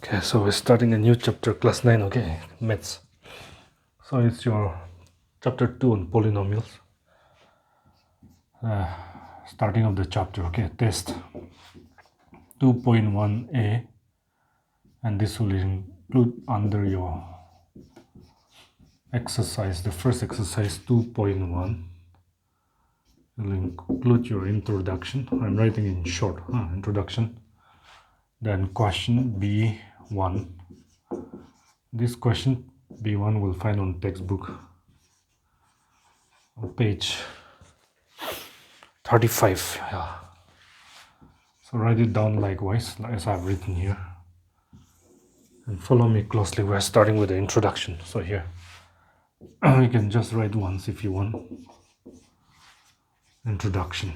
Okay, so we're starting a new chapter, class 9, okay, maths. So it's your chapter 2 on polynomials. Starting of the chapter, okay, test 2.1A, and this will include under your exercise, the first exercise 2.1. will include your introduction. I'm writing in short, introduction. Then question B1. This question B1 will find on textbook on page 35. Yeah. So write it down likewise as I've written here. And follow me closely. We're starting with the introduction. So here you can just write once if you want. Introduction.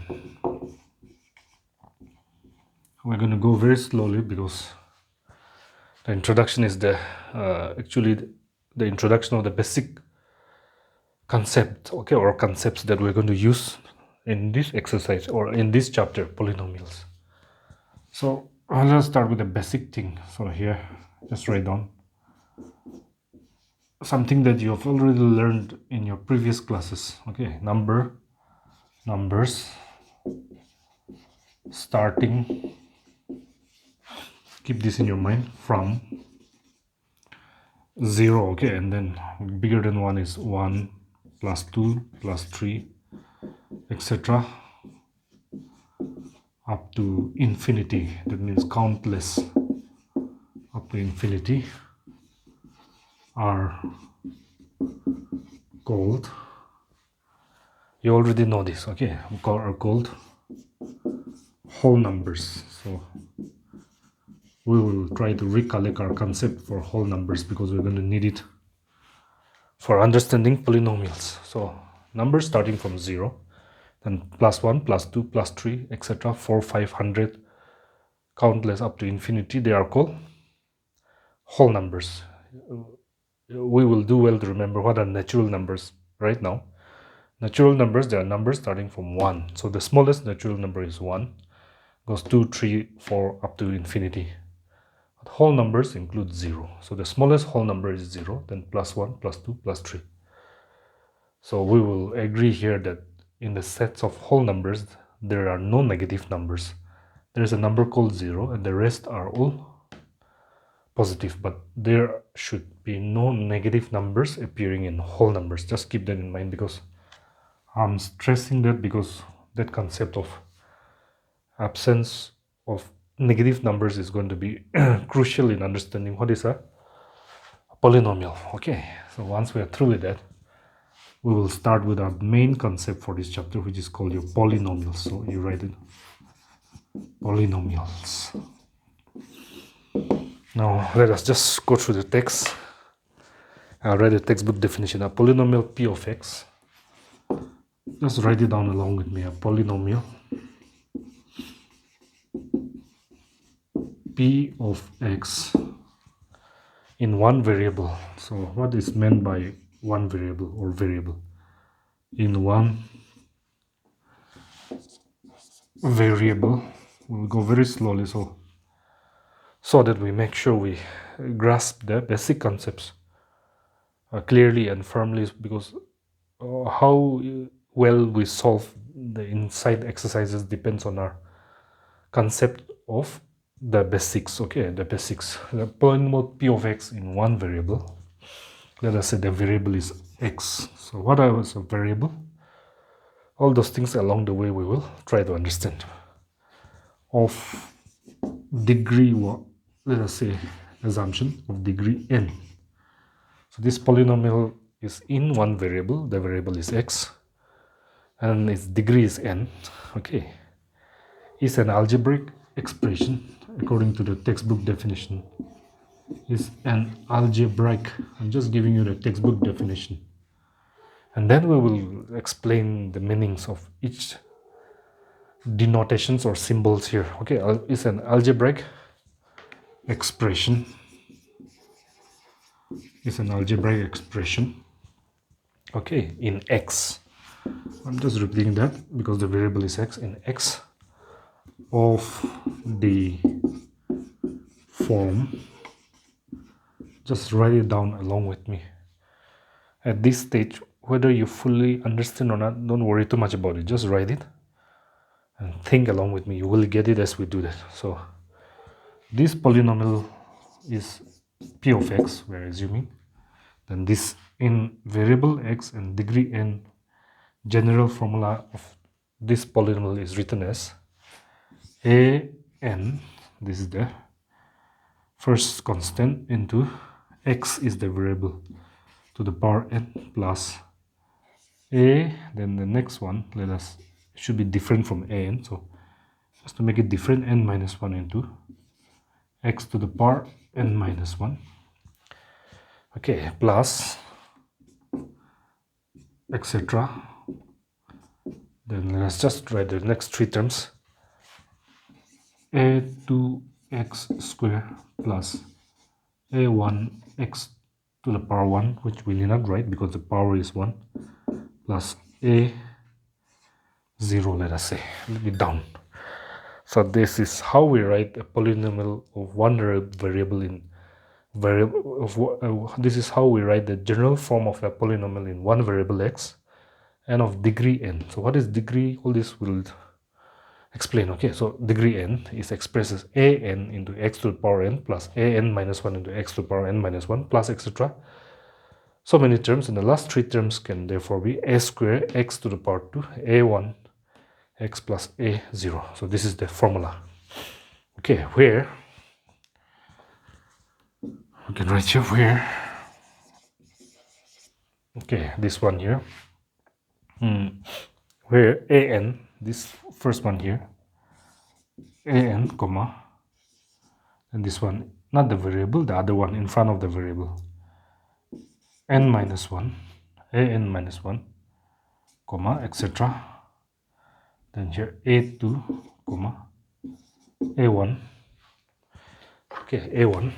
We're going to go very slowly because the introduction is the actually the introduction of the basic concept, okay, or concepts that we're going to use in this exercise or in this chapter, polynomials. So let's start with the basic thing. So here, just write down something that you have already learned in your previous classes. Okay, numbers, starting. Keep this in your mind, from 0, okay, and then bigger than 1 is 1 plus 2 plus 3, etc. up to infinity. That means countless up to infinity are called, you already know this, okay, are called whole numbers. So we will try to recollect our concept for whole numbers because we're going to need it for understanding polynomials. So numbers starting from 0, then plus 1, plus 2, plus 3, etc. 4, 500, countless up to infinity, they are called whole numbers. We will do well to remember what are natural numbers right now. Natural numbers, they are numbers starting from 1. So the smallest natural number is 1, goes 2, 3, 4 up to infinity. But whole numbers include 0. So the smallest whole number is 0, then plus 1, plus 2, plus 3. So we will agree here that in the sets of whole numbers, there are no negative numbers. There is a number called 0 and the rest are all positive, but there should be no negative numbers appearing in whole numbers. Just keep that in mind because I'm stressing that because that concept of absence of negative numbers is going to be crucial in understanding what is a polynomial. Okay, so once we are through with that, we will start with our main concept for this chapter, which is called your polynomials. So you write it, polynomials. Now let us just go through the text. I'll write the textbook definition. A polynomial p of x. Just write it down along with me. A polynomial p of x in one variable. So what is meant by one variable or variable? In one variable. We'll go very slowly so that we make sure we grasp the basic concepts clearly and firmly, because how well we solve the inside exercises depends on our concept of the basics. Okay, the basics. The polynomial p of x in one variable. Let us say the variable is x. So what is a variable? All those things along the way we will try to understand. Of degree, let us say assumption of degree n. So this polynomial is in one variable. The variable is x and its degree is n. Okay, is an algebraic expression according to the textbook definition. Is an algebraic. I'm just giving you the textbook definition, and then we will explain the meanings of each denotations or symbols here. Okay, is an algebraic expression. Is an algebraic expression, okay, in x. I'm just repeating that because the variable is x. In x of the form just write it down along with me. At this stage, whether you fully understand or not, don't worry too much about it. Just write it and think along with me. You will get it as we do that. So this polynomial is p of x, we're assuming. Then this in variable x and degree n, general formula of this polynomial is written as a n, this is the first constant, into x is the variable, to the power n plus a, then the next one, should be different from a n, so just to make it different, n minus 1 into x to the power n minus 1, okay, plus etc. Then let's just write the next three terms, a2x square plus a1x to the power 1, which we need not write because the power is 1, plus a0, let us say, a little bit down. So this is how we write a polynomial of one variable in variable this is how we write the general form of a polynomial in one variable x and of degree n. So what is degree? All this will explain. Okay, so degree n is expressed as a n into x to the power n plus a n minus 1 into x to the power n minus 1 plus etc. So many terms, and the last three terms can therefore be a square x to the power 2 a1 x plus a0. So this is the formula. Okay, where we can write here where, okay, this one here, where an, this first one here, an comma, and this one, not the variable, the other one in front of the variable, n minus 1, an minus 1, comma, etc. Then here a2, comma, a1, okay, a1,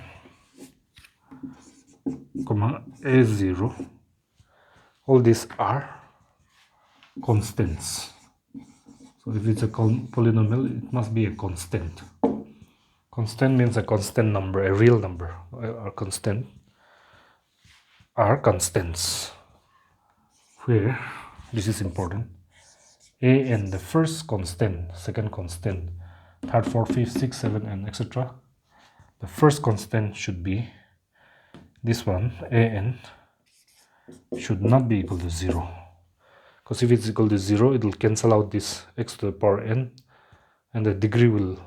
comma, a0. All these are constants. So if it's a polynomial, it must be a constant. Constant means a constant number, a real number. Or constant are constants. Where this is important. A and the first constant, second constant, third, fourth, fifth, sixth, seventh, and etc. The first constant should be this one, an, should not be equal to 0. Because if it's equal to 0, it will cancel out this x to the power n, and the degree will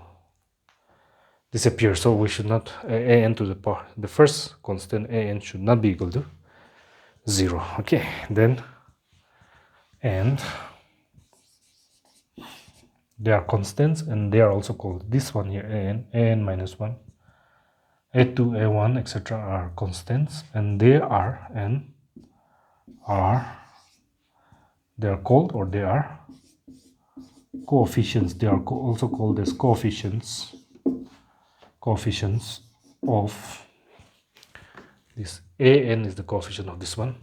disappear. So we should not, an to the power, the first constant an should not be equal to 0. Okay, then, and they are constants, and they are also called, this one here, an minus 1, a2, a1, etc. are constants, and they are, and are, they are called, or they are coefficients. They are also called as coefficients of this. An is the coefficient of this one,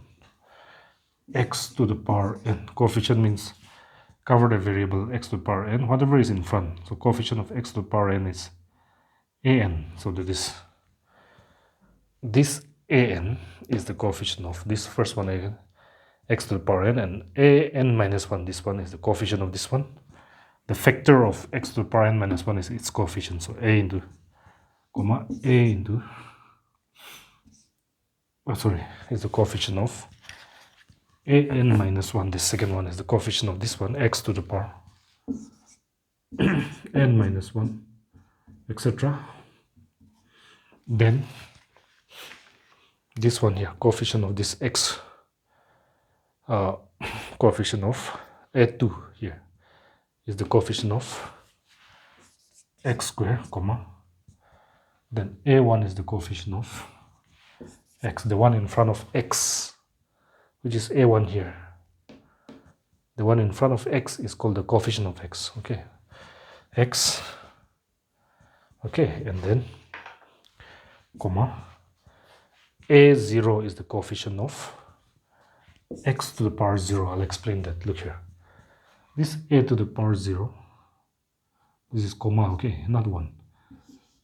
x to the power n. Coefficient means cover the variable x to the power n, whatever is in front. So coefficient of x to the power n is an. So that is, this an is the coefficient of this first one, an, x to the power n, and an minus 1, this one, is the coefficient of this one. The factor of x to the power n minus 1 is its coefficient. So a into, comma, a into, is the coefficient of an minus 1. This second one is the coefficient of this one, x to the power n minus 1, etc. Then this one here, coefficient of this x, coefficient of a2 here is the coefficient of x square, comma, then a1 is the coefficient of x, the one in front of x, which is a1 here. The one in front of x is called the coefficient of x. Okay, x, okay, and then comma, a0 is the coefficient of x to the power 0. I'll explain that. Look here, this a to the power 0, this is comma, okay, not 1,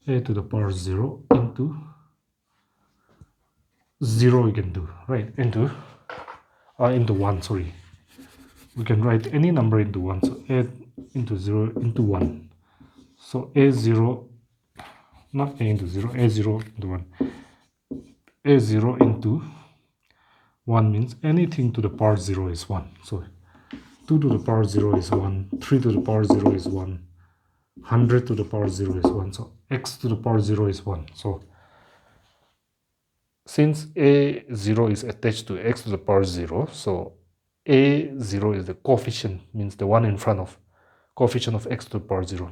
a to the power 0 into 0 we can do, right? Into 1, sorry. We can write any number into 1, so a into 0 into 1. So a0, not a into 0, a0 into 1. a0 into 1 means anything to the power 0 is 1. So 2 to the power 0 is 1, 3 to the power 0 is 1, 100 to the power 0 is 1. So x to the power 0 is 1. So since a0 is attached to x to the power 0, so a0 is the coefficient, means the one in front of, coefficient of x to the power 0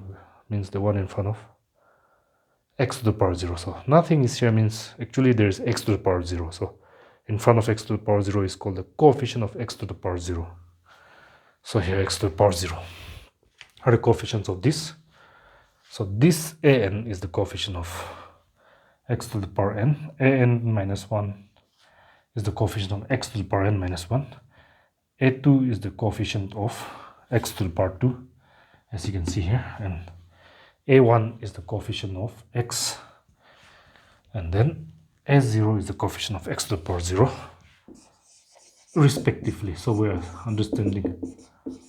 means the one in front of x to the power 0. So nothing is here, means actually there is x to the power 0. So in front of x to the power 0 is called the coefficient of x to the power 0. So here x to the power 0 are the coefficients of this. So this an is the coefficient of x to the power n. An minus 1 is the coefficient of x to the power n minus 1. A2 is the coefficient of x to the power 2, as you can see here. And A1 is the coefficient of x. And then A0 is the coefficient of x to the power 0, respectively. So we are understanding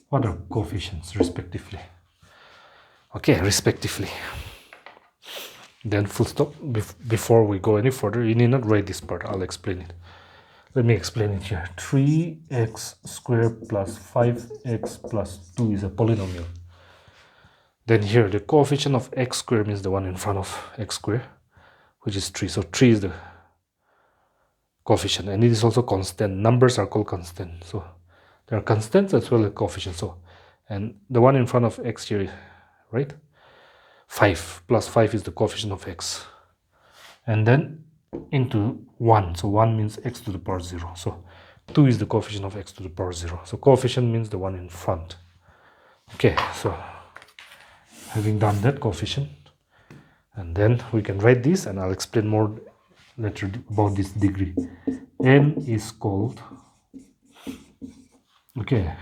what are coefficients respectively. Okay, respectively. Then full stop. Before we go any further, you need not write this part. I'll explain it. Let me explain it here. 3x squared plus 5x plus 2 is a polynomial. Then here, the coefficient of x squared means the one in front of x squared, which is 3. So 3 is the coefficient, and it is also constant. Numbers are called constant. So there are constants as well as coefficients. So, and the one in front of x here, right? 5 plus 5 is the coefficient of x. And then into 1. So 1 means x to the power 0. So 2 is the coefficient of x to the power 0. So coefficient means the one in front. Okay, so having done that coefficient, and then we can write this, and I'll explain more later about this degree. N is called, okay,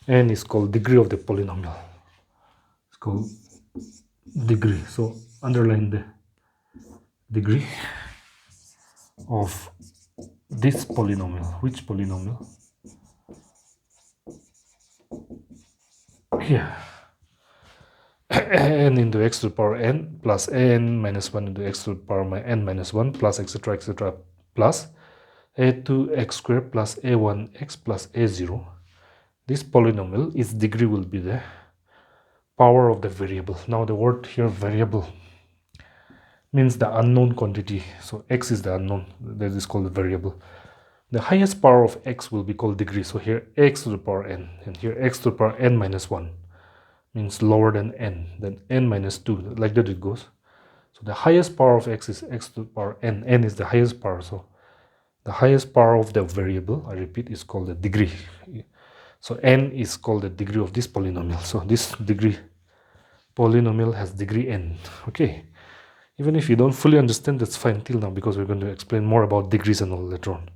n is called degree of the polynomial. It's called degree. So underline the degree of this polynomial. Which polynomial? Here. N into x to the power n plus n minus 1 into x to the power n minus 1 plus etc plus a2x squared plus a1x plus a0. This polynomial, its degree will be the power of the variable. Now the word here variable means the unknown quantity. So x is the unknown, that is called the variable. The highest power of x will be called degree. So here x to the power n, and here x to the power n minus 1 means lower than n, then n minus 2, like that it goes. So the highest power of x is x to the power n. N is the highest power. So the highest power of the variable, I repeat, is called the degree. So n is called the degree of this polynomial. So this degree polynomial has degree n. Okay, even if you don't fully understand, that's fine till now, because we're going to explain more about degrees and all later on.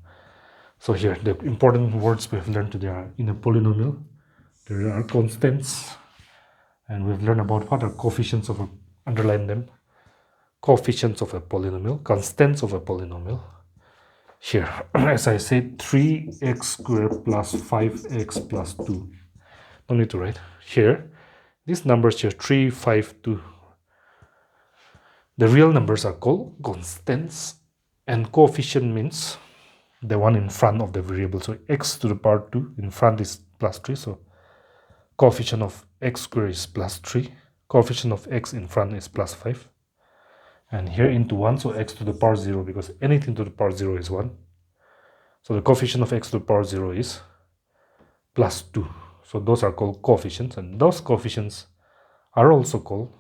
So here, the important words we have learned today are, in a polynomial, there are constants, and we've learned about what are coefficients of a, underline them, coefficients of a polynomial, constants of a polynomial. Here, as I said, 3x squared plus 5x plus 2. No need to write. Here, these numbers here, 3, 5, 2. The real numbers are called constants, and coefficient means the one in front of the variable. So x to the power 2 in front is plus 3. So coefficient of x squared is plus 3. Coefficient of x in front is plus 5. And here into 1, so x to the power 0, because anything to the power 0 is 1. So the coefficient of x to the power 0 is plus 2. So those are called coefficients, and those coefficients are also called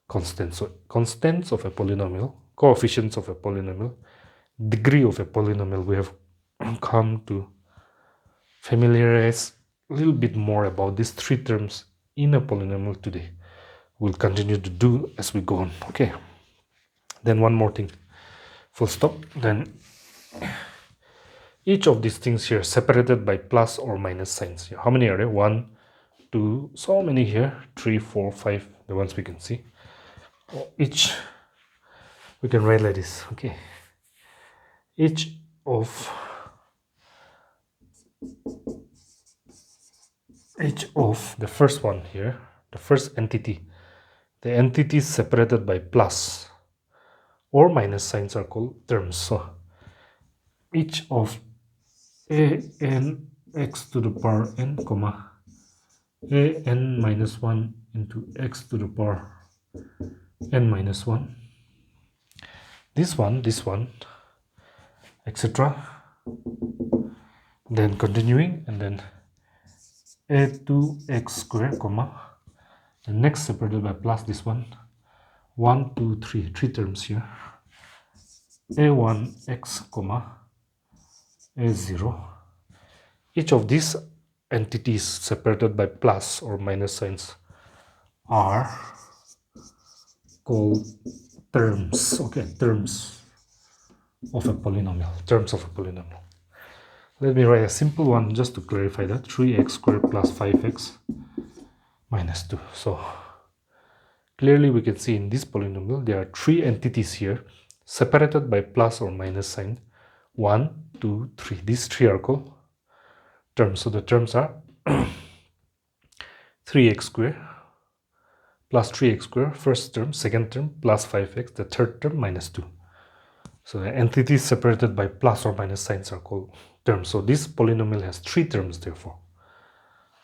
constants. So constants of a polynomial, coefficients of a polynomial, degree of a polynomial, we have come to familiarize a little bit more about these three terms in a polynomial today. We'll continue to do as we go on. Okay, then one more thing, full stop. Then each of these things here separated by plus or minus signs. How many are there? 1, 2, so many here, 3, 4, 5, the ones we can see. Each we can write like this. Okay, each of the first one here, the first entity, the entities separated by plus or minus signs are called terms. So each of a n x to the power n comma a n minus 1 into x to the power n minus 1, this one, etc. Then continuing, and then a2x square comma the next separated by plus this one, 1 2 3 terms here, a1x comma a0. Each of these entities separated by plus or minus signs are called terms. Okay, terms of a polynomial. Let me write a simple one just to clarify that. 3x squared plus 5x minus 2. So clearly we can see in this polynomial there are three entities here separated by plus or minus sign. 1 2 3. These three are called terms. So the terms are 3x squared plus 3x squared, first term, second term, plus 5x, the third term, minus 2. So the entities separated by plus or minus signs are called terms. So this polynomial has three terms, therefore.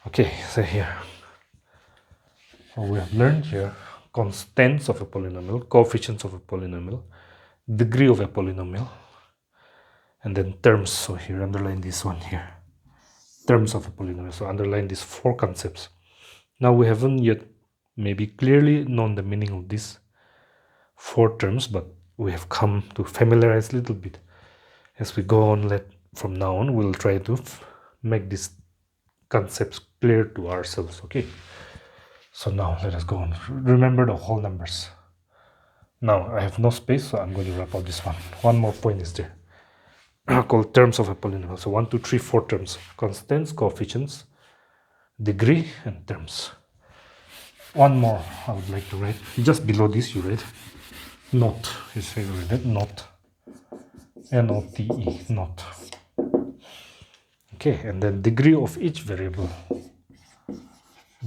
Okay, so here we have learned here constants of a polynomial, coefficients of a polynomial, degree of a polynomial, and then terms. So here underline this one here, terms of a polynomial. So underline these four concepts. Now we haven't yet maybe clearly known the meaning of these four terms, but we have come to familiarize a little bit. As we go on, from now on we'll try to make these concepts clear to ourselves. Okay, so now let us go on. Remember the whole numbers. Now I have no space, so I'm going to wrap up this one. One more point is there called terms of a polynomial. So 1 2 3 4 terms: constants, coefficients, degree, and terms. One more I would like to write. Just below this you write not. You say that not, N-O-T-E, not. Okay, and then degree of each variable.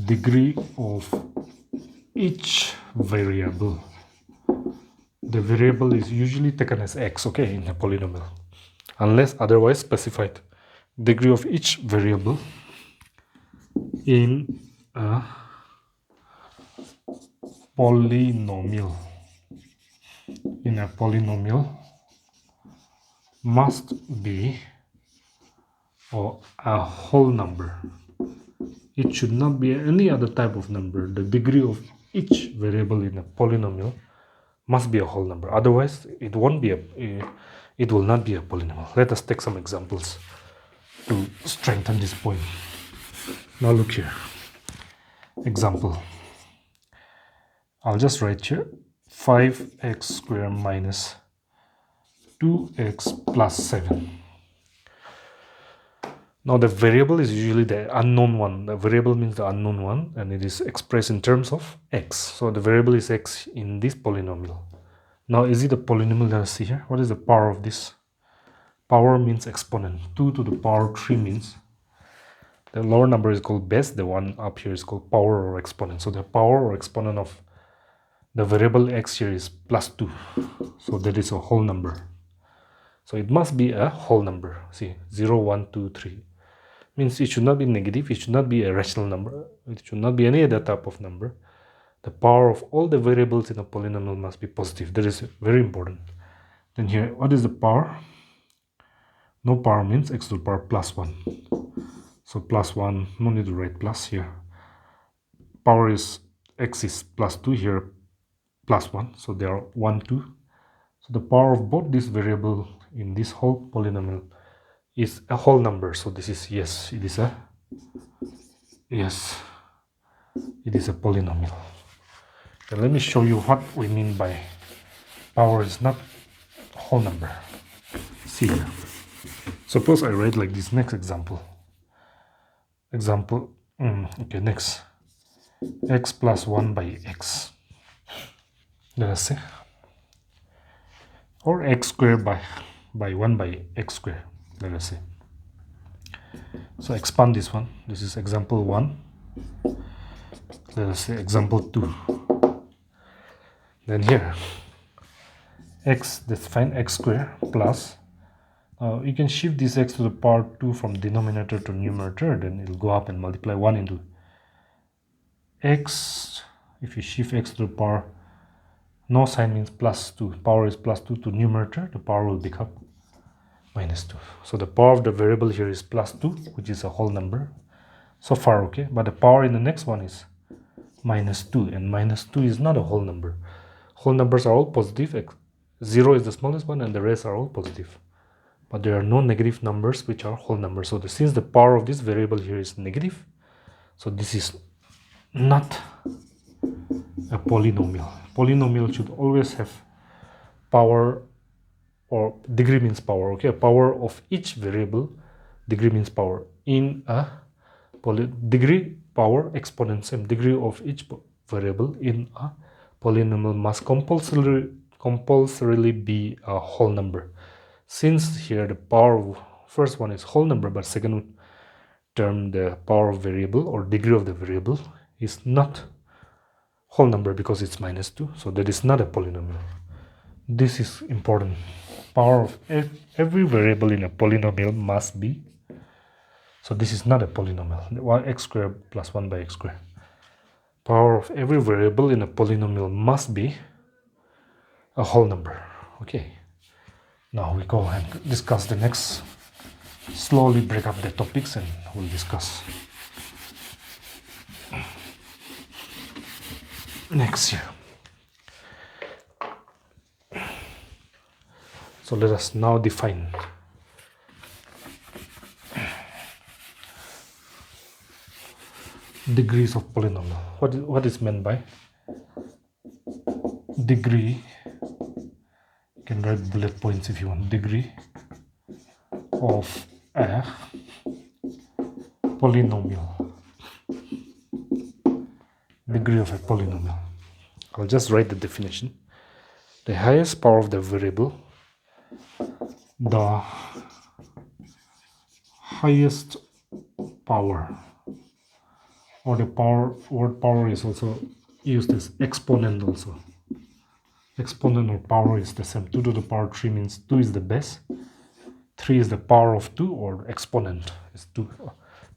Degree of each variable. The variable is usually taken as x, okay, in a polynomial, unless otherwise specified. Degree of each variable in a polynomial. In a polynomial must be a whole number. It should not be any other type of number. The degree of each variable in a polynomial must be a whole number. Otherwise, it will not be a polynomial. Let us take some examples to strengthen this point. Now look here. Example. I'll just write here 5x squared minus 2x plus 7. Now the variable is usually the unknown one. The variable means the unknown one, and it is expressed in terms of x. So the variable is x in this polynomial. Now is it a polynomial that I see here? What is the power of this? Power means exponent. 2 to the power 3 means the lower number is called base. The one up here is called power or exponent. So the power or exponent of the variable x here is plus 2. So that is a whole number. So it must be a whole number. See, 0, 1, 2, 3. Means it should not be negative. It should not be a rational number. It should not be any other type of number. The power of all the variables in a polynomial must be positive. That is very important. Then here, what is the power? No power means x to the power plus 1. So plus 1, no need to write plus here. Power is x is plus 2 here, plus 1. So there are 1, 2. So the power of both this variable in this whole polynomial is a whole number. So this is yes, it is a polynomial. And let me show you what we mean by power is not whole number. See here. Suppose I write like this. Next example. Okay, next. X plus 1 by x. Let us say. Or x squared by by 1 by x square, let us say. So expand this one. This is example 1. Let us say example 2. Then here x, let's find x square plus, you can shift this x to the power 2 from denominator to numerator, then it will go up and multiply 1 into x. If you shift x to the power, no sign means plus 2, power is plus 2 to numerator, the power will become minus 2. So the power of the variable here is plus 2, which is a whole number. So far okay, but the power in the next one is minus 2, and minus 2 is not a whole number. Whole numbers are all positive. 0 is the smallest one and the rest are all positive. But there are no negative numbers which are whole numbers. So since the power of this variable here is negative, so this is not a polynomial. Polynomial should always have power, or degree means power, okay? Power of each variable, degree means power. In a degree, power, exponent, same. Degree of each variable in a polynomial must compulsorily be a whole number. Since here the power of first one is whole number, but second term, the power of variable or degree of the variable, is not whole number because it's minus 2, so that is not a polynomial. This is important. Power of every variable in a polynomial must be, so this is not a polynomial. X squared plus 1 by x squared. Power of every variable in a polynomial must be a whole number. Okay, now we go and discuss the next. Slowly break up the topics and we'll discuss next year. So let us now define degrees of polynomial. What is meant by degree? You can write bullet points if you want. Degree of a polynomial. Degree of a polynomial. I'll just write the definition. The highest power of the variable, the highest power, or the power, word power is also used as exponent also. Exponent or power is the same. 2 to the power 3 means 2 is the base. 3 is the power of 2, or exponent is 2.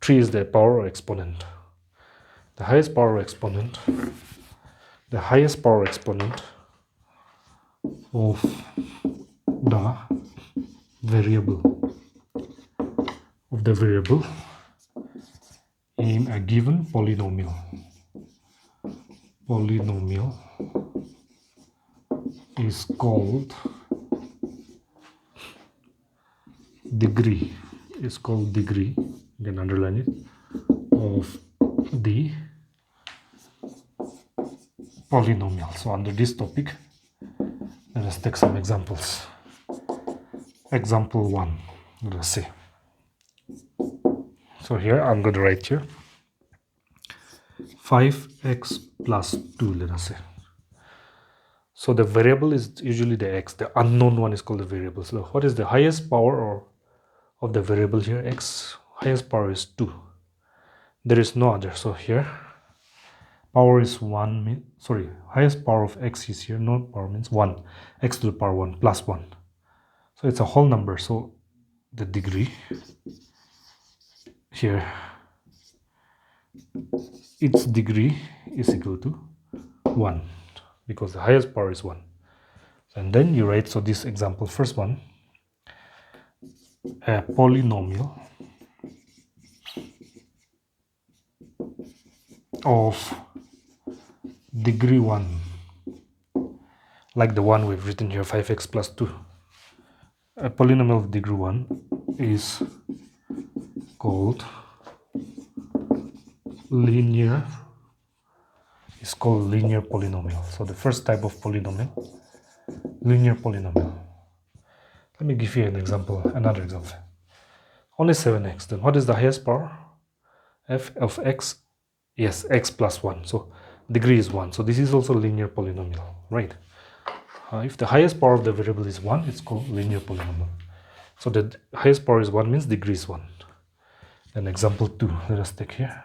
3 is the power or exponent. The highest power exponent, the highest power exponent of the variable, in a given polynomial. Polynomial is called degree. Is called degree. You can underline it, of the polynomial. So under this topic, let us take some examples. Example 1, let us see. So here I'm going to write here 5x plus 2, let us say. So the variable is usually the x. The unknown one is called the variable. So what is the highest power of the variable here? X, highest power is 2. There is no other. So here power is 1, highest power of x is here, no power means 1. X to the power 1 plus 1. So it's a whole number. So the degree here, its degree is equal to 1 because the highest power is 1. And then you write, so this example, first one, a polynomial of degree 1, like the one we've written here, 5x plus 2. A polynomial of degree 1 is called linear polynomial. So the first type of polynomial, linear polynomial. Let me give you an example, another example. Only 7x. Then what is the highest power? F of x, yes, x plus 1. So degree is 1. So this is also linear polynomial, right? If the highest power of the variable is 1, it's called linear polynomial. So the highest power is 1 means degree is 1. Then example 2, let us take here.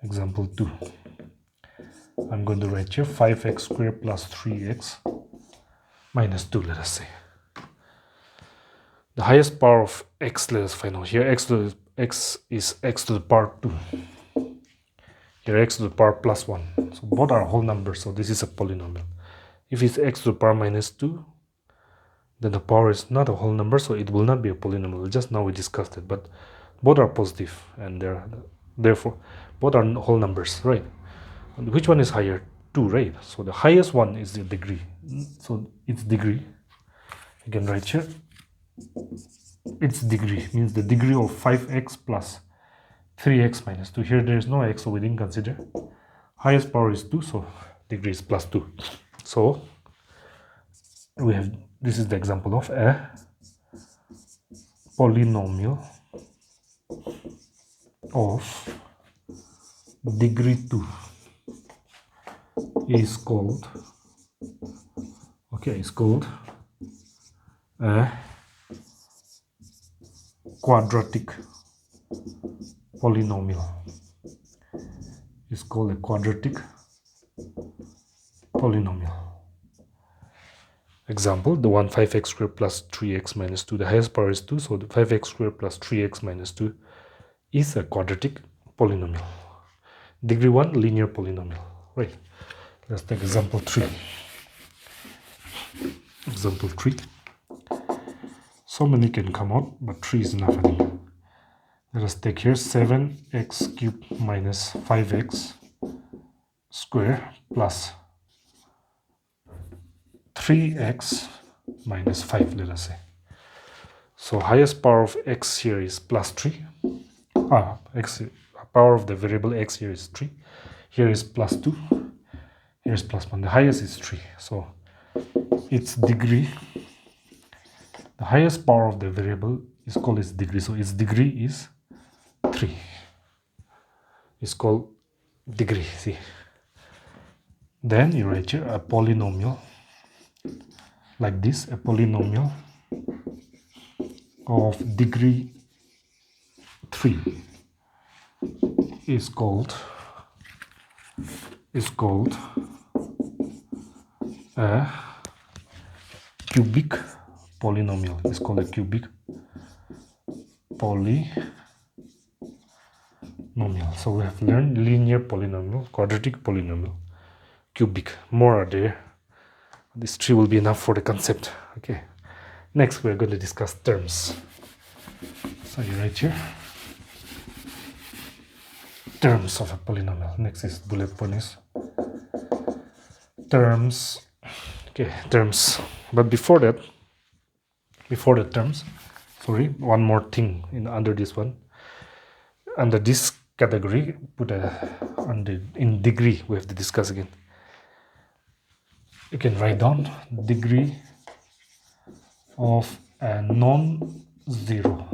Example 2. I'm going to write here 5x squared plus 3x minus 2, let us say. The highest power of x, let us find out. Here x is x to the power 2. Here x to the power plus 1. So both are whole numbers, so this is a polynomial. If it's x to the power minus 2, then the power is not a whole number, so it will not be a polynomial. Just now we discussed it, but both are positive, and therefore both are whole numbers, right? And which one is higher? 2, right? So the highest one is the degree. So its degree, you can write here, its degree means the degree of 5x plus 3x minus 2. Here there is no x, so we didn't consider. Highest power is 2, so degree is plus 2. So we have, this is the example of a polynomial of degree 2 is called, okay, is called a quadratic polynomial. Is called a quadratic polynomial. Example, the one 5x squared plus 3x minus 2, the highest power is 2, so the 5x squared plus 3x minus 2 is a quadratic polynomial. Degree 1, linear polynomial, right? Let's take example 3. Example 3. So many can come out, but 3 is enough anymore. Let us take here 7x cubed minus 5x square plus 3x minus 5, let us say. So highest power of x here is plus 3. Power of the variable x here is 3. Here is plus 2. Here is plus 1. The highest is 3. So its degree, the highest power of the variable is called its degree. So its degree is 3. It's called degree, see. Then you write here a polynomial like this, a polynomial of degree 3 is called a cubic polynomial. It's called a cubic polynomial. So we have learned linear polynomial, quadratic polynomial, cubic. More are there. This 3 will be enough for the concept. Okay. Next we are going to discuss terms. So you write here terms of a polynomial. Next is bullet point is terms. Okay, terms. But before that, before the terms, sorry, one more thing under this one. Under this category, put in degree, we have to discuss again. You can write down degree of a non-zero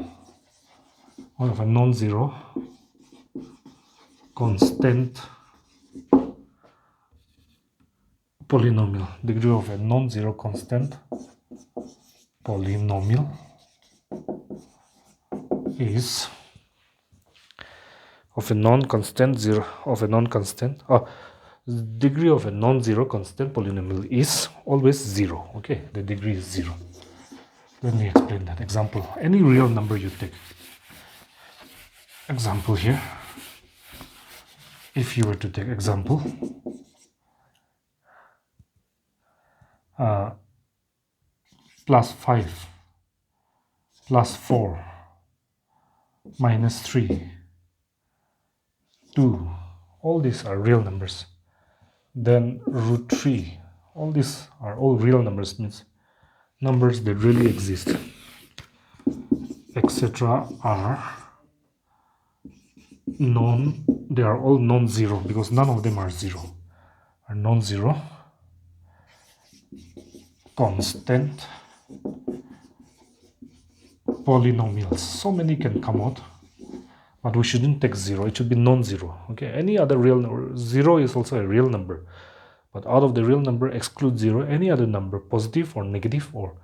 constant polynomial. Degree of a non-zero constant polynomial is of a non-constant degree of a non-zero constant polynomial is always 0. Okay, the degree is 0. Let me explain that. Example, any real number you take. Example here, if you were to take example plus 5 plus 4 minus 3 2, all these are real numbers. Then root 3, all these are all real numbers, means numbers that really exist, etc. are they are all non-zero, because none of them are 0, are non-zero constant polynomials. So many can come out, but we shouldn't take 0. It should be non-zero. Okay, any other real number, 0 is also a real number, but out of the real number exclude 0, any other number, positive or negative or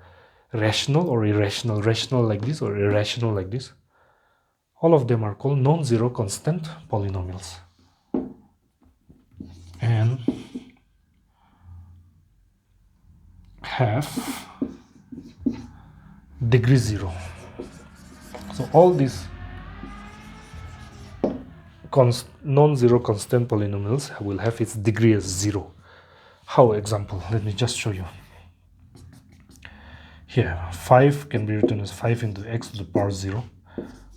rational or irrational, rational like this or irrational like this, all of them are called non-zero constant polynomials. And have degree 0. So all these non-zero constant polynomials will have its degree as 0. How? Example, let me just show you. Here 5 can be written as 5 into x to the power 0,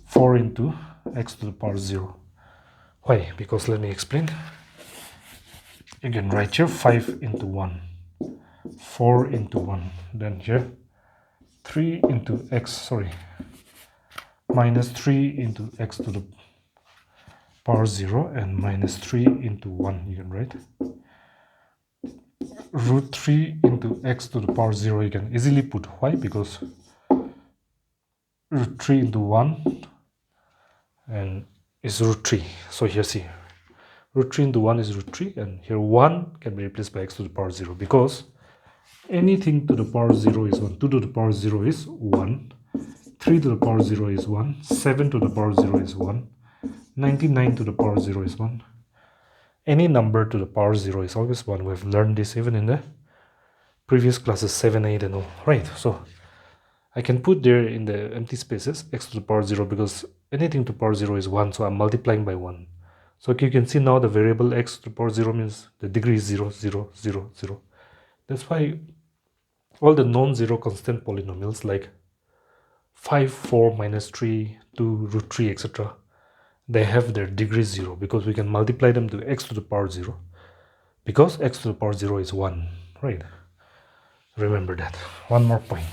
4 into x to the power 0. Why? Because let me explain. You can write here 5 into 1, 4 into 1, then here 3 into x, minus 3 into x to the power 0 and minus 3 into 1, you can write. Root 3 into x to the power 0 you can easily put. Why? Because root 3 into 1 and is root 3. So here see, root 3 into 1 is root 3, and here 1 can be replaced by x to the power 0, because anything to the power 0 is 1, 2 to the power 0 is 1, 3 to the power 0 is 1, 7 to the power 0 is 1, 99 to the power 0 is 1. Any number to the power 0 is always 1. We have learned this even in the previous classes 7, 8 and all. Right, so I can put there in the empty spaces x to the power 0 because anything to the power 0 is 1, so I'm multiplying by 1. So you can see now the variable x to the power 0 means the degree is 0, 0, 0, 0. That's why all the non-zero constant polynomials like 5, 4, minus 3, 2, root 3, etc., they have their degree 0 because we can multiply them to x to the power 0, because x to the power 0 is 1, right? Remember that. One more point.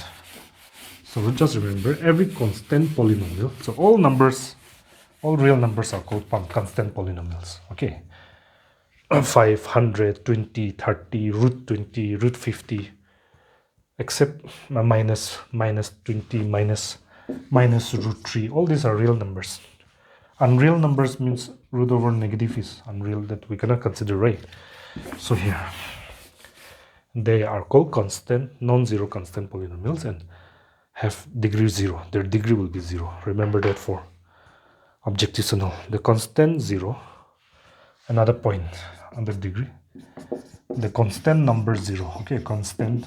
So just remember, every constant polynomial, so all numbers, all real numbers are called constant polynomials, okay? 5, 100, 20, 30, root 20, root 50, except minus 20, minus root 3, all these are real numbers. Unreal numbers means root over negative is unreal, that we cannot consider, right? So here they are called constant, non-zero constant polynomials and have degree 0. Their degree will be 0. Remember that for objectives and all. The constant 0, another point under degree, the constant number 0, okay, constant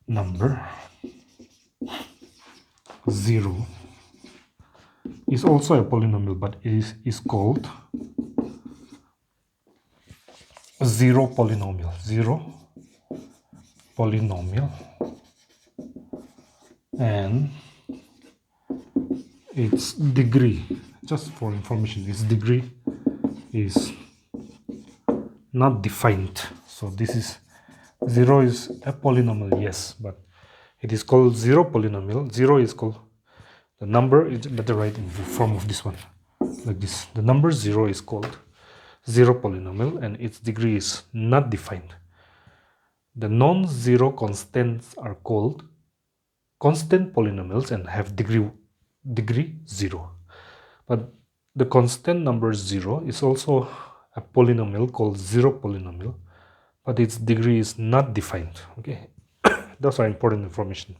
number 0 is also a polynomial, but it is called 0 polynomial. 0 polynomial, and its degree, just for information, its degree is not defined. So this is 0 is a polynomial, yes, but it is called 0 polynomial. 0 is called the number, it's better write in the form of this one, like this. The number 0 is called 0 polynomial and its degree is not defined. The non-zero constants are called constant polynomials and have degree 0. But the constant number 0 is also a polynomial called 0 polynomial, but its degree is not defined, okay? Those are important information.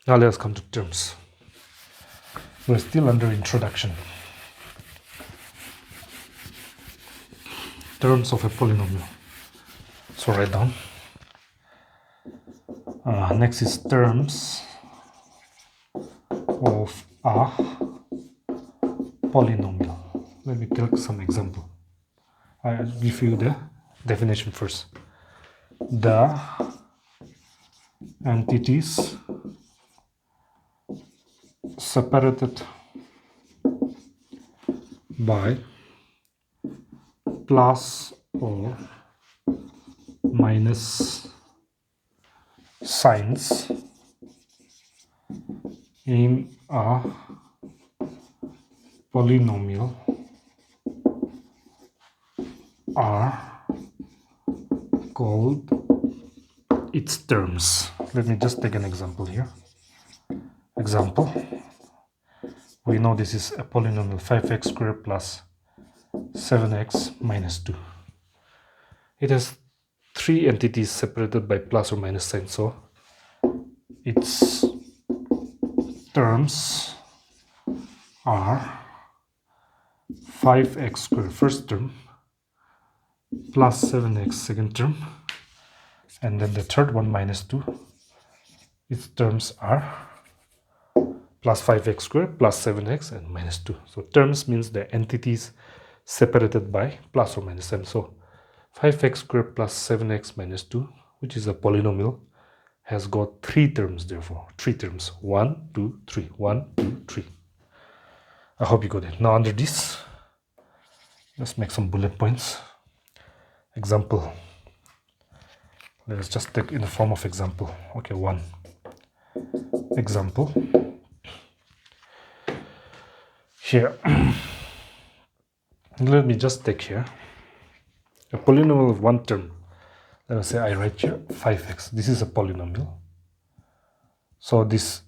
Now let us come to terms. We're still under introduction. Terms of a polynomial. So write down. Next is terms of a polynomial. Let me take some example. I'll give you the definition first. The entities separated by plus or minus signs in a polynomial are called its terms. Let me just take an example here. Example, we know this is a polynomial 5x squared plus 7x minus 2. It has three entities separated by plus or minus sign, so its terms are 5x squared first term plus 7x second term, and then the third one minus 2, its terms are plus 5x squared plus 7x and minus 2. So terms means the entities separated by plus or minus m. So 5x squared plus 7x minus 2, which is a polynomial, has got 3 terms, therefore 3 terms, 1 2 3, 1 2 3. I hope you got it. Now under this, let's make some bullet points. Example. Let us just take in the form of example. Okay, 1. Example. Here, let me just take here a polynomial of 1 term. Let us say I write here 5x. This is a polynomial. So this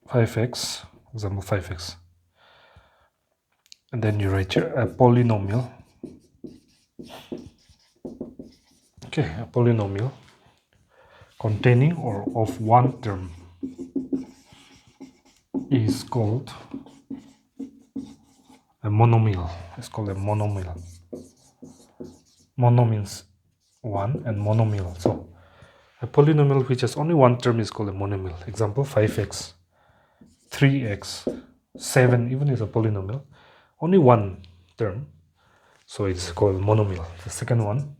5x, example 5x. And then you write here a polynomial. Okay, a polynomial containing or of 1 term is called a monomial. It's called a monomial. Mono means 1 and monomial. So a polynomial which has only 1 term is called a monomial. Example 5x, 3x, 7 even is a polynomial. Only 1 term. So it's called monomial. The second one,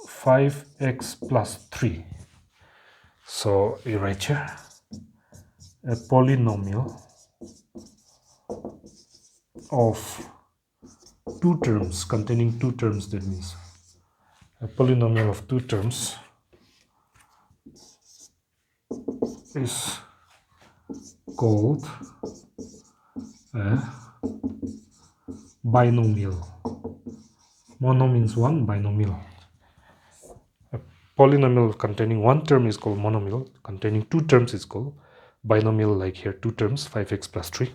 5x plus 3. So you write here a polynomial of 2 terms, containing 2 terms. That means a polynomial of 2 terms is called a binomial. Mono means 1, binomial. A polynomial containing 1 term is called monomial. Containing 2 terms is called binomial, like here 2 terms, 5x plus 3.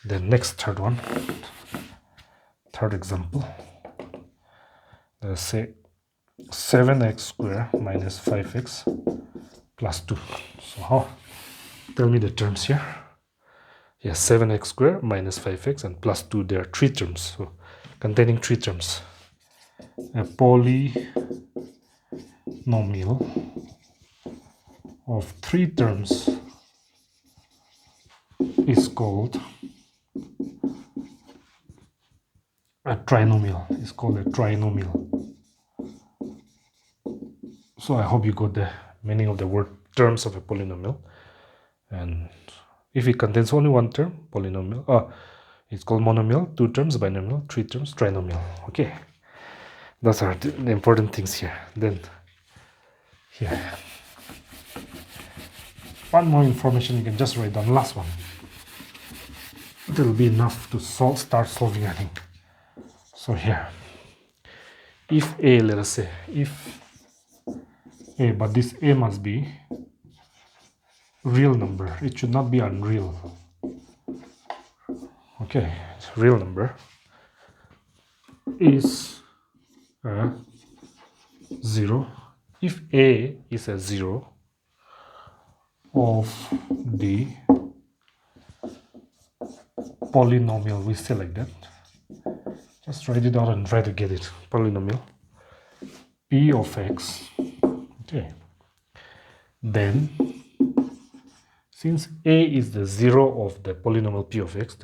Then next, third one, third example. Let's say 7x squared minus 5x plus 2. So tell me the terms here. Yes, 7x squared minus 5x and plus 2, there are 3 terms. So containing 3 terms. A polynomial of 3 terms is called a trinomial. It's called a trinomial. So I hope you got the meaning of the word terms of a polynomial. And if it contains only 1 term, polynomial, it's called monomial, 2 terms, binomial, 3 terms, trinomial. Okay, those are the important things here. Then here, one more information you can just write down, last one. It will be enough to start solving, I think. So here, if a, let us say, if a, but this a must be real number, it should not be unreal. Okay, it's real number is a 0. If a is a 0 of the polynomial, we say like that. Just write it out and try to get it. Polynomial p of x. Okay. Then, since a is the 0 of the polynomial p of x,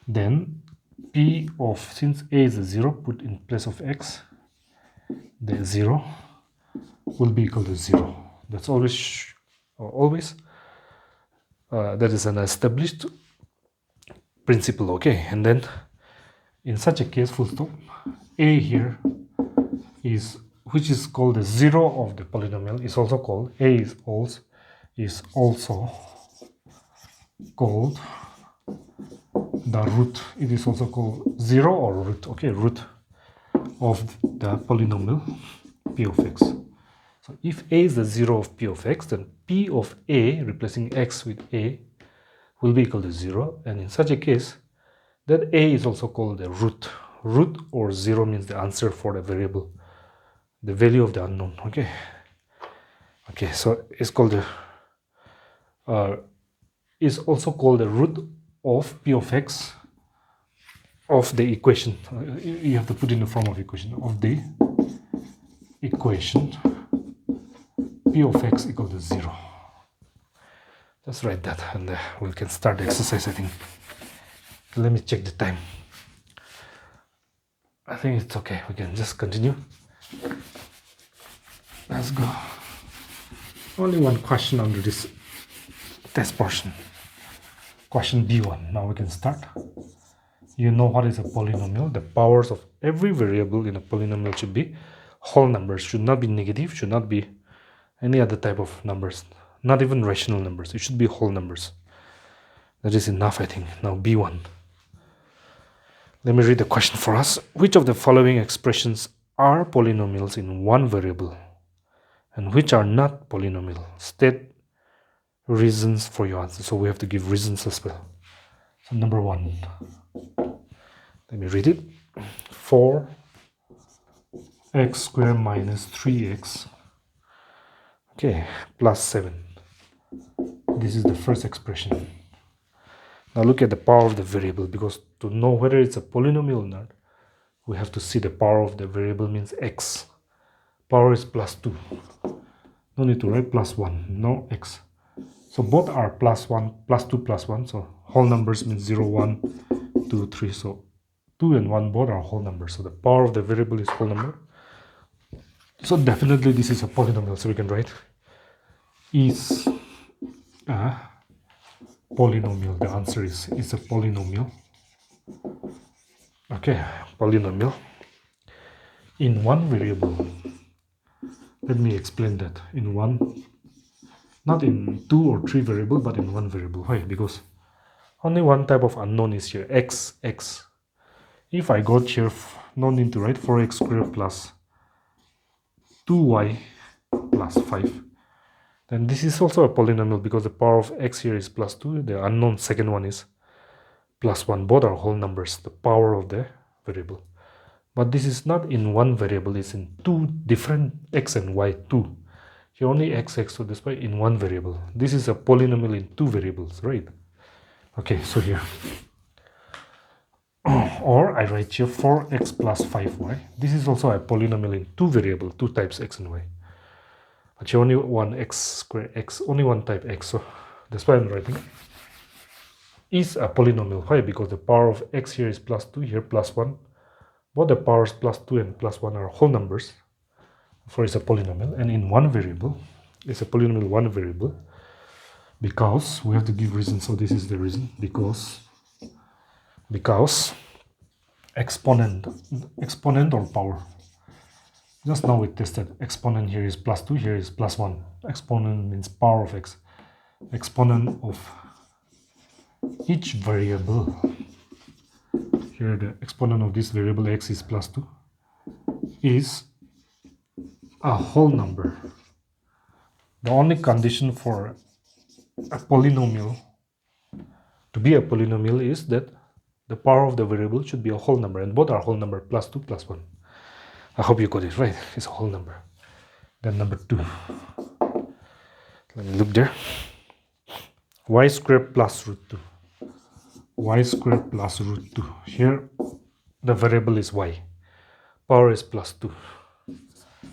then p of, since a is a 0, put in place of x, the 0 will be equal to 0. That's always that is an established principle. Okay, and then in such a case, full stop, a here is, which is called the 0 of the polynomial, is also called, a is also called the root. It is also called 0 or root. Okay, root of the polynomial p of x. So if a is the 0 of p of x, then p of a, replacing x with a, will be equal to 0. And in such a case, that a is also called the root. Root or 0 means the answer for the variable the value of the unknown. Okay, so it's called the is also called the root of p of x of the equation. You have to put in the form of equation of the equation p of x equal to 0. Just write that, and we can start the exercise, I think. Let me check the time. I think it's okay. We can just continue. Let's go. Only one question under this test portion. Question B1. Now we can start. You know what is a polynomial. The powers of every variable in a polynomial should be whole numbers. Should not be negative. Should not be any other type of numbers. Not even rational numbers. It should be whole numbers. That is enough, I think. Now B1. Let me read the question for us. Which of the following expressions are polynomials in one variable and which are not polynomial? State reasons for your answer. So we have to give reasons as well. So number 1. Let me read it. 4x squared minus 3x, okay, plus 7. This is the first expression. Now look at the power of the variable, because to know whether it's a polynomial or not, we have to see the power of the variable means x. Power is plus 2. No need to write plus 1. No x. So both are plus 1, plus 2, plus 1. So whole numbers means 0, 1, 2, 3. So 2 and 1 both are whole numbers. So the power of the variable is whole number. So definitely this is a polynomial. So we can write is a polynomial. The answer is a polynomial. Okay, polynomial in one variable. Let me explain that. In one, not in 2 or 3 variable, but in one variable. Why? Because only one type of unknown is here, x. If I got here, no need to write 4x squared plus 2y plus 5. Then this is also a polynomial because the power of x here is plus 2. The unknown second one is plus 1. Both are whole numbers, the power of the variable. But this is not in one variable, it's in 2 different x and y, 2. Here only x, so that's why in one variable. This is a polynomial in 2 variables, right? Okay, so here. Or I write here 4x plus 5y. This is also a polynomial in 2 variables, 2 types x and y. But here only one x squared x, only one type x. So that's why I'm writing is a polynomial. Why? Because the power of x here is plus 2, here plus 1. Both the powers plus 2 and plus 1 are whole numbers. For it's a polynomial. And in one variable, it's a polynomial one variable. Because we have to give reason. So this is the reason. Because exponent or power. Just now we tested exponent here is plus 2, here is plus 1. Exponent means power of x. Exponent of each variable. Here the exponent of this variable x is plus 2 is a whole number. The only condition for a polynomial to be a polynomial is that the power of the variable should be a whole number, and both are whole number, plus 2 plus 1. I hope you got it right. It's a whole number. Then number 2. Let me look there. Y squared plus root 2. Y squared plus root 2. Here the variable is y. Power is plus 2.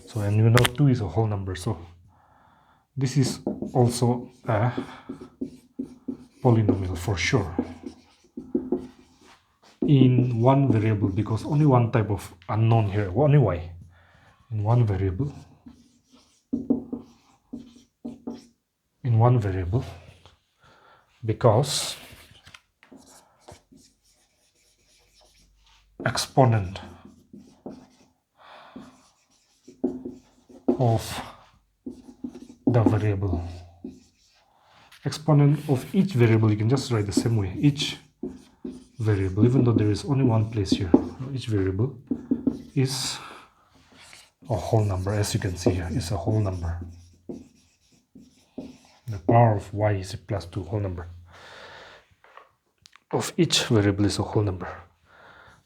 So, and you know 2 is a whole number. So this is also a polynomial for sure. In one variable, because only one type of unknown here, only y. In one variable, because exponent of the variable, exponent of each variable, you can just write the same way. Each variable, even though there is only one place here, each variable is a whole number. As you can see here, it's a whole number. The power of y is plus 2, whole number. Of each variable is a whole number.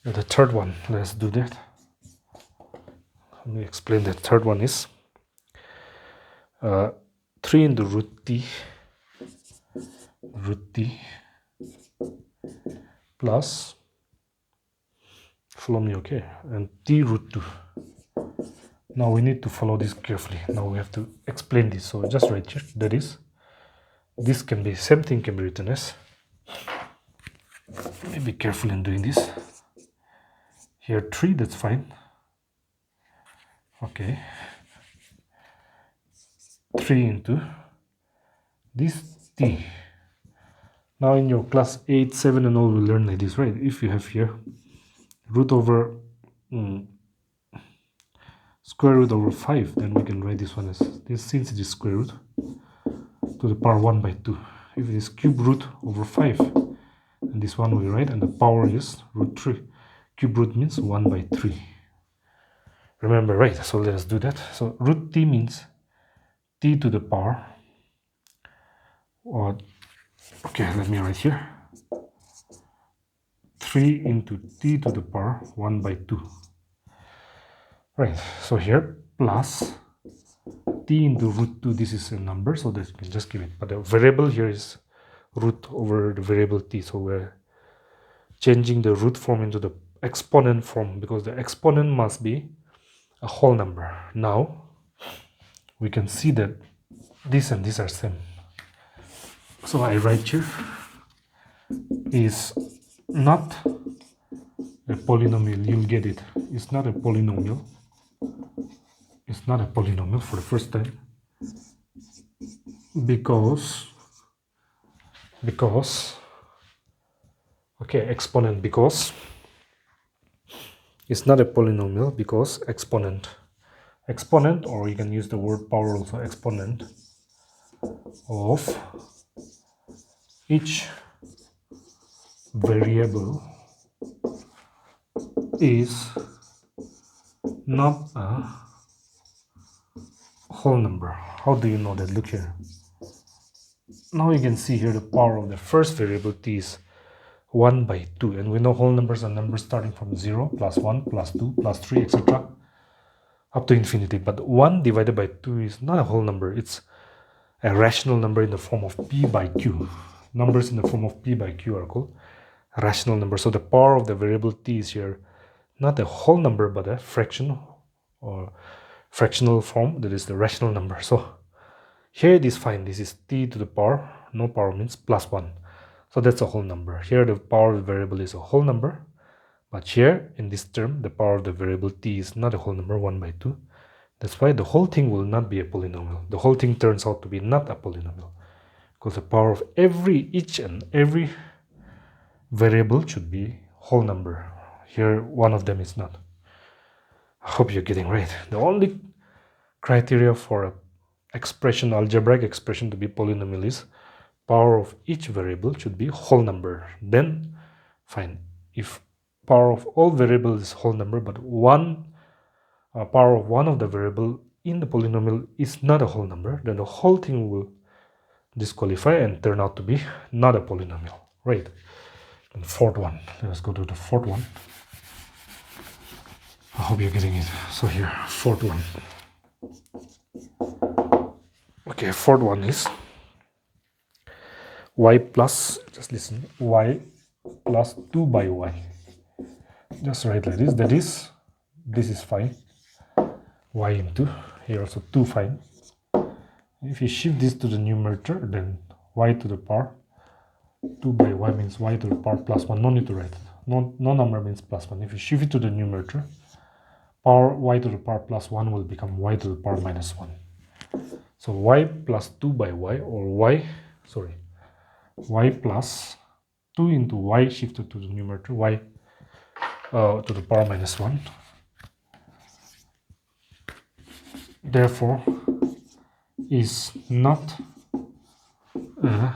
And the third one, let's do that. let me explain. The third one is 3 into root t plus, follow me, okay, and t root 2. Now we need to follow this carefully. Now we have to explain this. So just write here, that is, this can be, same thing can be written as, be careful in doing this. Here 3, that's fine. Okay. 3 into this t. Now in your class 8, 7 and all, we learn like this, right? If you have here root over square root over 5, then we can write this one as this, since it is square root to the power 1 by 2. If it is cube root over 5, and this one we write, and the power is root 3. Cube root means 1 by 3. Remember, right? So let us do that. So root t means t to the power, or okay, let me write here, 3 into t to the power 1 by 2. Right, so here plus t into root 2, this is a number, so that you can just give it. But the variable here is root over the variable t, so we're changing the root form into the exponent form, because the exponent must be a whole number. Now we can see that this and this are same. So I write here is not a polynomial. You'll get it. It's not a polynomial. It's not a polynomial for the first time, because okay, exponent, because it's not a polynomial, because exponent, or you can use the word power also, exponent of each variable is not a whole number. How do you know that? Look here. Now you can see here the power of the first variable t is 1 by 2, and we know whole numbers are numbers starting from 0, plus 1, plus 2, plus 3, etc. up to infinity. But 1 divided by 2 is not a whole number. It's a rational number in the form of p by q. Numbers in the form of p by q are called rational numbers. So the power of the variable t is here not a whole number, but a fraction or fractional form, that is the rational number. So here it is fine. This is t to the power, no power means plus 1. So that's a whole number. Here the power of the variable is a whole number, but here in this term the power of the variable t is not a whole number, 1 by 2. That's why the whole thing will not be a polynomial. The whole thing turns out to be not a polynomial, because the power of each and every variable should be whole number. Here one of them is not. I hope you're getting right. The only criteria for a expression, algebraic expression, to be polynomial is power of each variable should be whole number. Then fine. If power of all variables is whole number, but power of one of the variable in the polynomial is not a whole number, then the whole thing will disqualify and turn out to be not a polynomial. Right. And fourth one. Let's go to the fourth one. I hope you're getting it. So here, fourth one. Okay, fourth one is y plus, just listen, y plus 2 by y. Just write like this. That is, this is fine. Y into, here also 2 fine. If you shift this to the numerator, then y to the power 2 by y means y to the power plus 1. No need to write it. No number means plus 1. If you shift it to the numerator, power y to the power plus 1 will become y to the power minus 1. So y plus 2 by y, or y plus 2 into y shifted to the numerator, y to the power minus 1. Therefore, is not a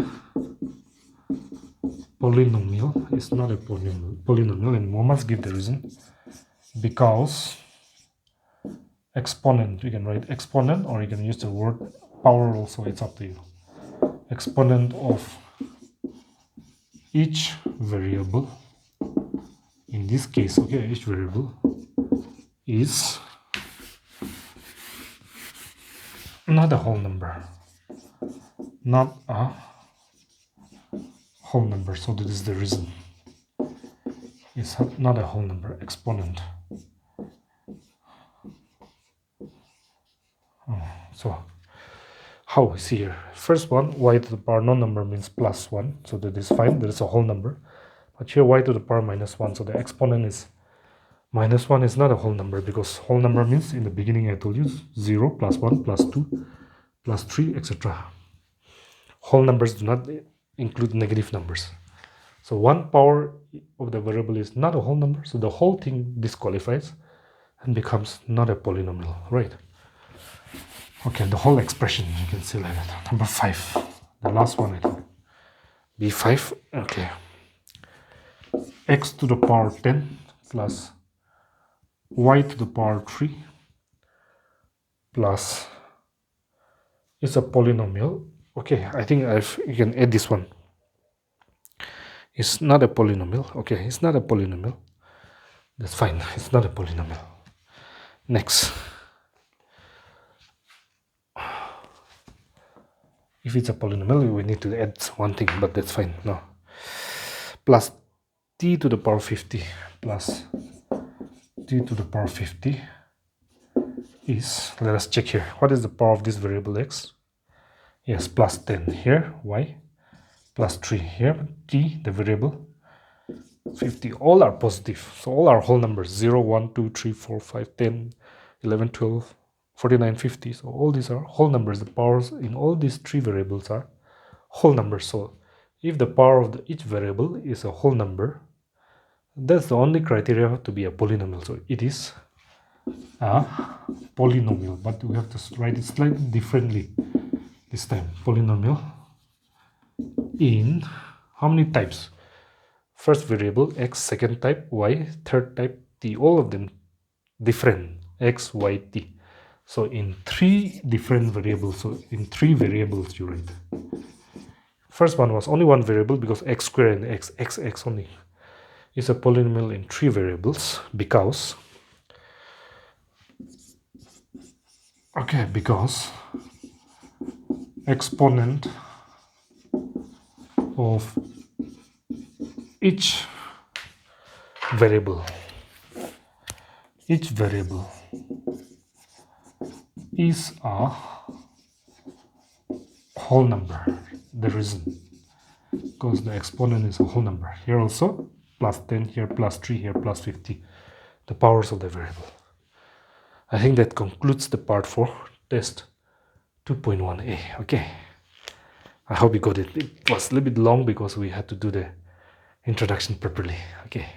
polynomial. It's not a polynomial, and we must give the reason. Because exponent, you can write exponent, or you can use the word power also, it's up to you. Exponent of each variable, in this case, okay, each variable is not a whole number. Not a whole number. So that is the reason. It's not a whole number. Exponent. So how is here? First one, y to the power non-number means +1. So that is fine. That is a whole number. But here y to the power -1. So the exponent is -1 is not a whole number, because whole number means in the beginning I told you 0, +1, +2, +3, etc. Whole numbers do not include negative numbers. So one power of the variable is not a whole number, so the whole thing disqualifies and becomes not a polynomial, right? Okay, the whole expression you can see like that. Number 5, the last one I think. B5, okay. X to the power 10 plus y to the power 3 plus, it's a polynomial. Okay, I think you can add this one. It's not a polynomial. Okay, it's not a polynomial. That's fine. It's not a polynomial. Next. If it's a polynomial, we need to add one thing, but that's fine. No. Plus t to the power 50 plus t to the power 50 is, let us check here. What is the power of this variable x? Yes, plus 10 here, y, plus 3 here, t, the variable, 50. All are positive. So all are whole numbers, 0, 1, 2, 3, 4, 5, 10, 11, 12, 49, 50. So all these are whole numbers. The powers in all these three variables are whole numbers. So if the power of each variable is a whole number, that's the only criteria to be a polynomial. So it is a polynomial, but we have to write it slightly differently this time. Polynomial in how many types? First variable x, second type y, third type t, all of them different, x, y, t. So in 3 different variables, so in 3 variables you write. First one was only one variable because x squared and x only. It's a polynomial in 3 variables because exponent of each variable is a whole number. The reason, because the exponent is a whole number. Here also plus 10, here plus 3, here plus 50, the powers of the variable. I think that concludes the part for test 2.1a. Okay, I hope you got it. It was a little bit long because we had to do the introduction properly. Okay.